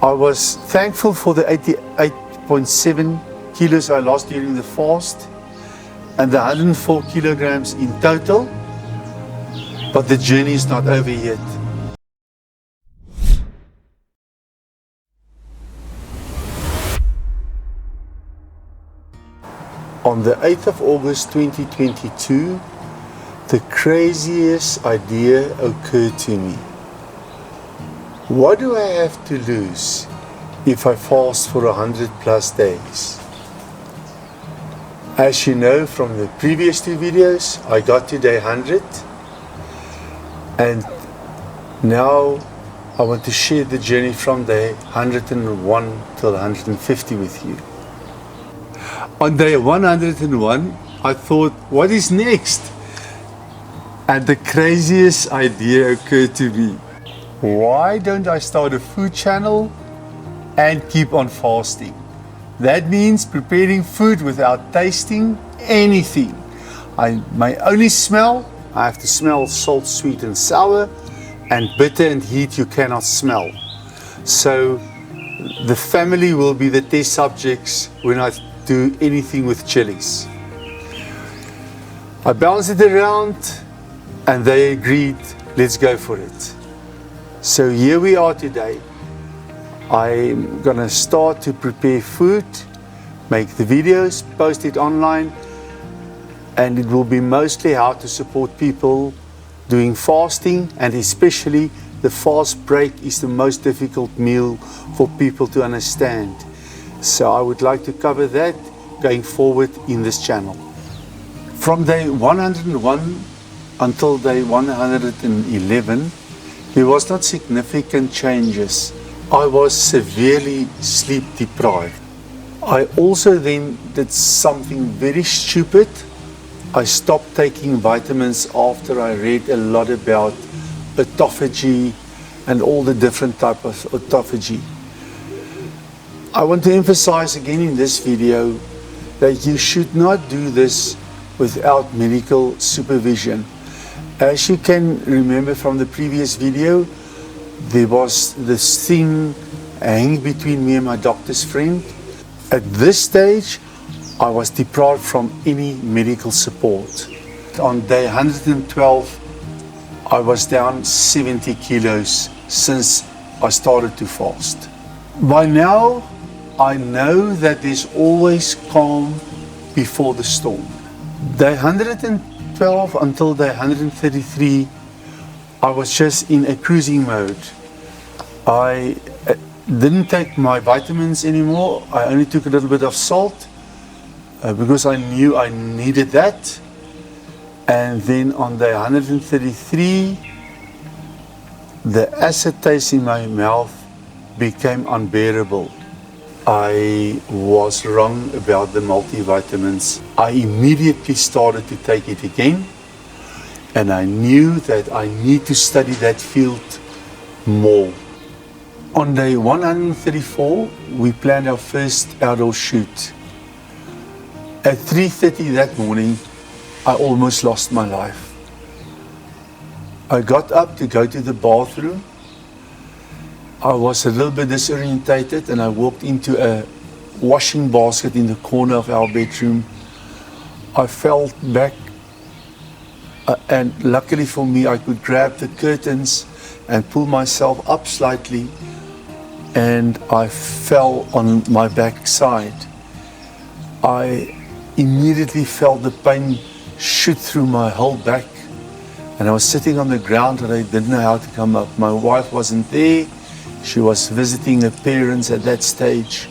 I was thankful for the 88.7 kilos I lost during the fast and the 104 kilograms in total, but the journey is not over yet. On the 8th of August 2022, the craziest idea occurred to me. What do I have to lose if I fast for 100+ days? As you know from the previous 2 videos, I got to day 100, and now I want to share the journey from day 101 till 150 with you. On day 101, I thought, what is next? And the craziest idea occurred to me. Why don't I start a food channel and keep on fasting? That means preparing food without tasting anything. I may only smell. I have to smell salt, sweet and sour, and bitter and heat you cannot smell. So the family will be the test subjects when I do anything with chilies. I bounced it around and they agreed, let's go for it. So here we are today. I'm gonna start to prepare food, make the videos, post it online, and it will be mostly how to support people doing fasting, and especially the fast break is the most difficult meal for people to understand. So I would like to cover that going forward in this channel. From day 101 until day 111, there was not significant changes. I was severely sleep deprived. I also then did something very stupid. I stopped taking vitamins after I read a lot about autophagy and all the different types of autophagy. I want to emphasize again in this video that you should not do this without medical supervision. As you can remember from the previous video, there was this thing hanging between me and my doctor's friend. At this stage, I was deprived from any medical support. On day 112, I was down 70 kilos since I started to fast. By now, I know that there's always calm before the storm. Day 112 until day 133, I was just in a cruising mode. I didn't take my vitamins anymore. I only took a little bit of salt because I knew I needed that. And then on day 133, the acid taste in my mouth became unbearable. I was wrong about the multivitamins. I immediately started to take it again, and I knew that I need to study that field more. On day 134, we planned our first outdoor shoot. At 3:30 that morning, I almost lost my life. I got up to go to the bathroom. I was a little bit disorientated and I walked into a washing basket in the corner of our bedroom. I fell back and luckily for me I could grab the curtains and pull myself up slightly, and I fell on my back side. I immediately felt the pain shoot through my whole back, and I was sitting on the ground and I didn't know how to come up. My wife wasn't there. She was visiting her parents at that stage,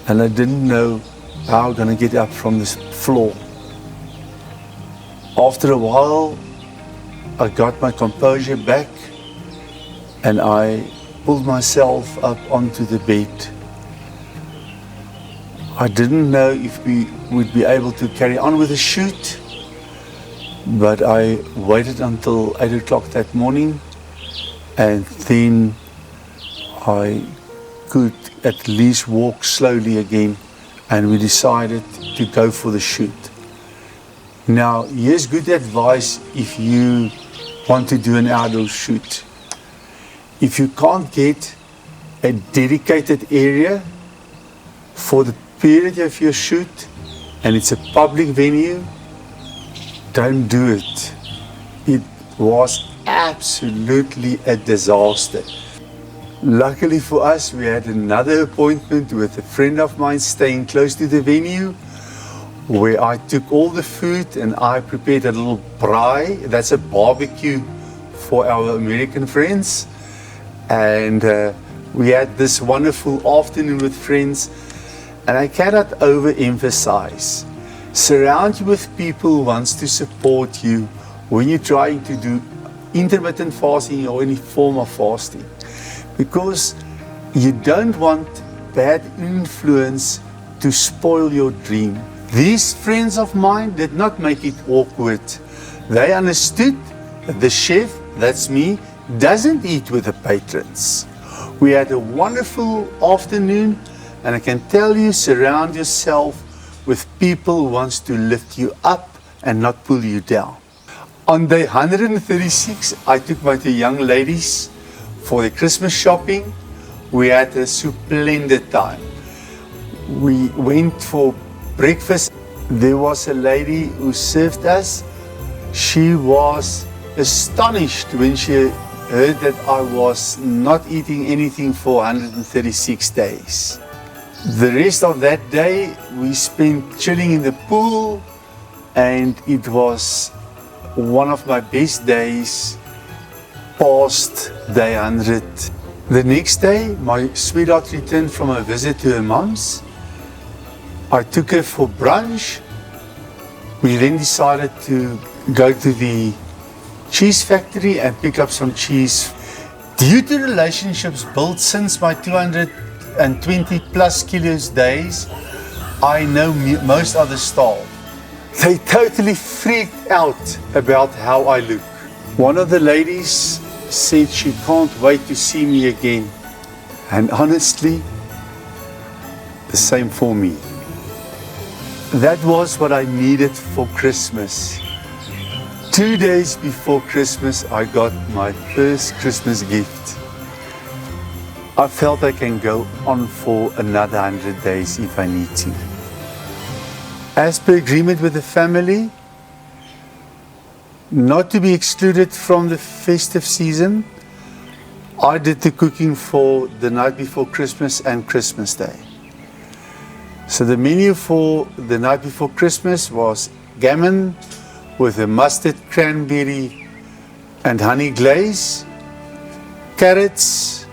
and I didn't know how I'm going to get up from this floor. After a while, I got my composure back and I pulled myself up onto the bed. I didn't know if we would be able to carry on with the shoot, but I waited until 8 o'clock that morning, and then I could at least walk slowly again, and we decided to go for the shoot. Now, here's good advice if you want to do an outdoor shoot. If you can't get a dedicated area for the period of your shoot and it's a public venue, don't do it. It was absolutely a disaster. Luckily for us, we had another appointment with a friend of mine staying close to the venue, where I took all the food and I prepared a little braai. That's a barbecue for our American friends. And we had this wonderful afternoon with friends. And I cannot overemphasize, surround you with people who wants to support you when you're trying to do intermittent fasting or any form of fasting. Because you don't want bad influence to spoil your dream. These friends of mine did not make it awkward. They understood that the chef, that's me, doesn't eat with the patrons. We had a wonderful afternoon, and I can tell you, surround yourself with people who wants to lift you up and not pull you down. On day 136, I took my two young ladies for the Christmas shopping. We had a splendid time. We went for breakfast. There was a lady who served us. She was astonished when she heard that I was not eating anything for 136 days. The rest of that day we spent chilling in the pool, and it was one of my best days past day 100. The next day, my sweetheart returned from a visit to her mom's. I took her for brunch. We then decided to go to the cheese factory and pick up some cheese. Due to relationships built since my 220 plus kilos days, I know most of the staff. They totally freaked out about how I look. One of the ladies said she can't wait to see me again. And honestly, the same for me. That was what I needed for Christmas. 2 days before Christmas, I got my first Christmas gift. I felt I can go on for another 100 days if I need to. As per agreement with the family, not to be excluded from the festive season, I did the cooking for the night before Christmas and Christmas Day. So the menu for the night before Christmas was gammon with a mustard, cranberry and honey glaze, carrots,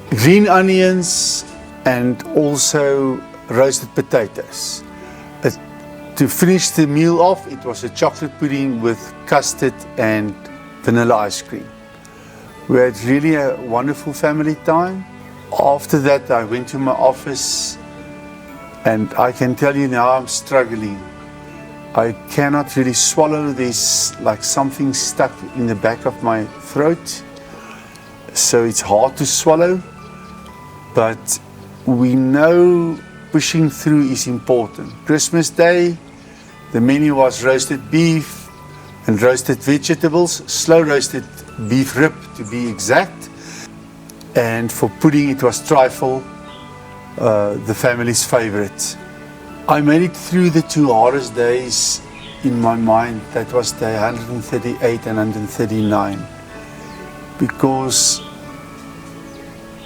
green onions, and also roasted potatoes. To finish the meal off, it was a chocolate pudding with custard and vanilla ice cream. We had really a wonderful family time. After that, I went to my office, and I can tell you now I'm struggling. I cannot really swallow. There's like something stuck in the back of my throat, so it's hard to swallow. But we know pushing through is important. Christmas Day, the menu was roasted beef and roasted vegetables, slow roasted beef rib to be exact. And for pudding, it was trifle, the family's favorite. I made it through the two hardest days in my mind. That was day 138 and 139, because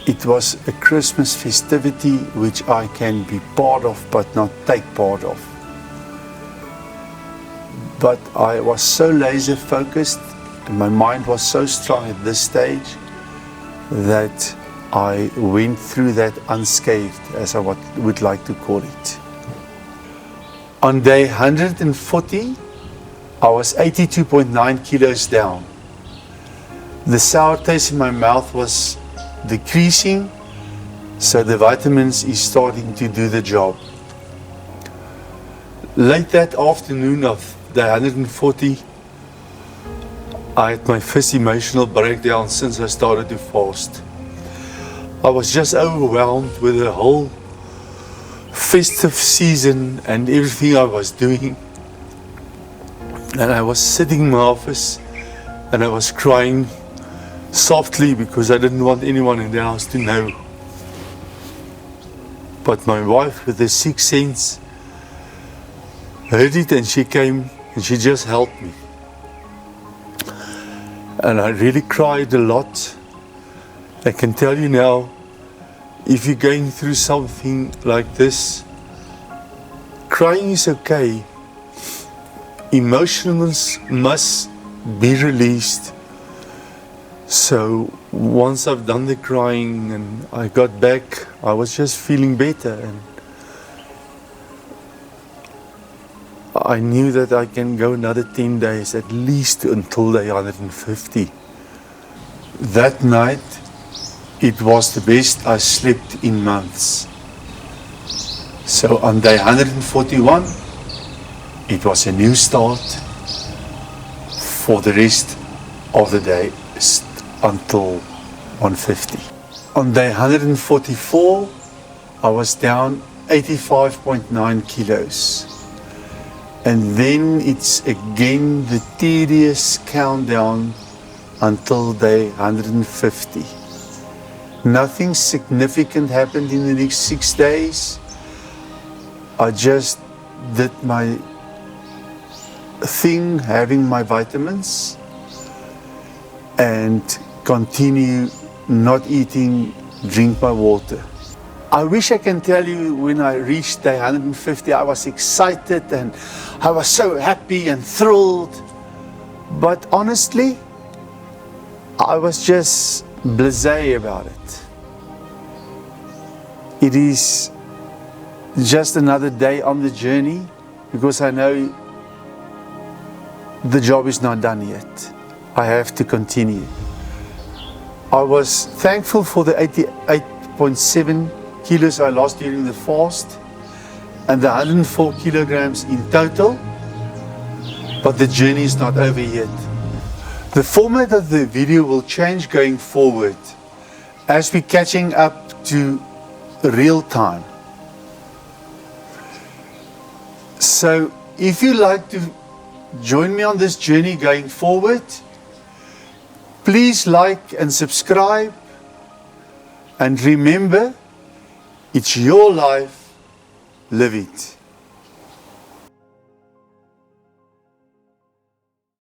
it was a Christmas festivity which I can be part of but not take part of. But I was so laser focused and my mind was so strong at this stage that I went through that unscathed, as I would like to call it. On day 140, I was 82.9 kilos down. The sour taste in my mouth was decreasing, so the vitamins is starting to do the job. Late that afternoon of day 140, I had my first emotional breakdown since I started to fast. I was just overwhelmed with the whole festive season and everything I was doing. And I was sitting in my office and I was crying softly because I didn't want anyone in the house to know But my wife, with the sixth sense, heard it, and she came and she just helped me. And I really cried a lot. I can tell you now, if you're going through something like this, crying is okay. Emotions must be released. So once I've done the crying and I got back, I was just feeling better, and I knew that I can go another 10 days at least until day 150. That night, it was the best I slept in months. So on day 141, it was a new start for the rest of the day until 150. On day 144, I was down 85.9 kilos. And then it's again the tedious countdown until day 150. Nothing significant happened in the next 6 days. I just did my thing, having my vitamins, and continue not eating, drink my water. I wish I can tell you when I reached day 150, I was excited and I was so happy and thrilled. But honestly, I was just blasé about it. It is just another day on the journey, because I know the job is not done yet. I have to continue. I was thankful for the 88.7 kilos I lost during the fast and the 104 kilograms in total, but the journey is not over yet. The format of the video will change going forward as we're catching up to real time. So if you like to join me on this journey going forward, please like and subscribe, and remember, it's your life, live it.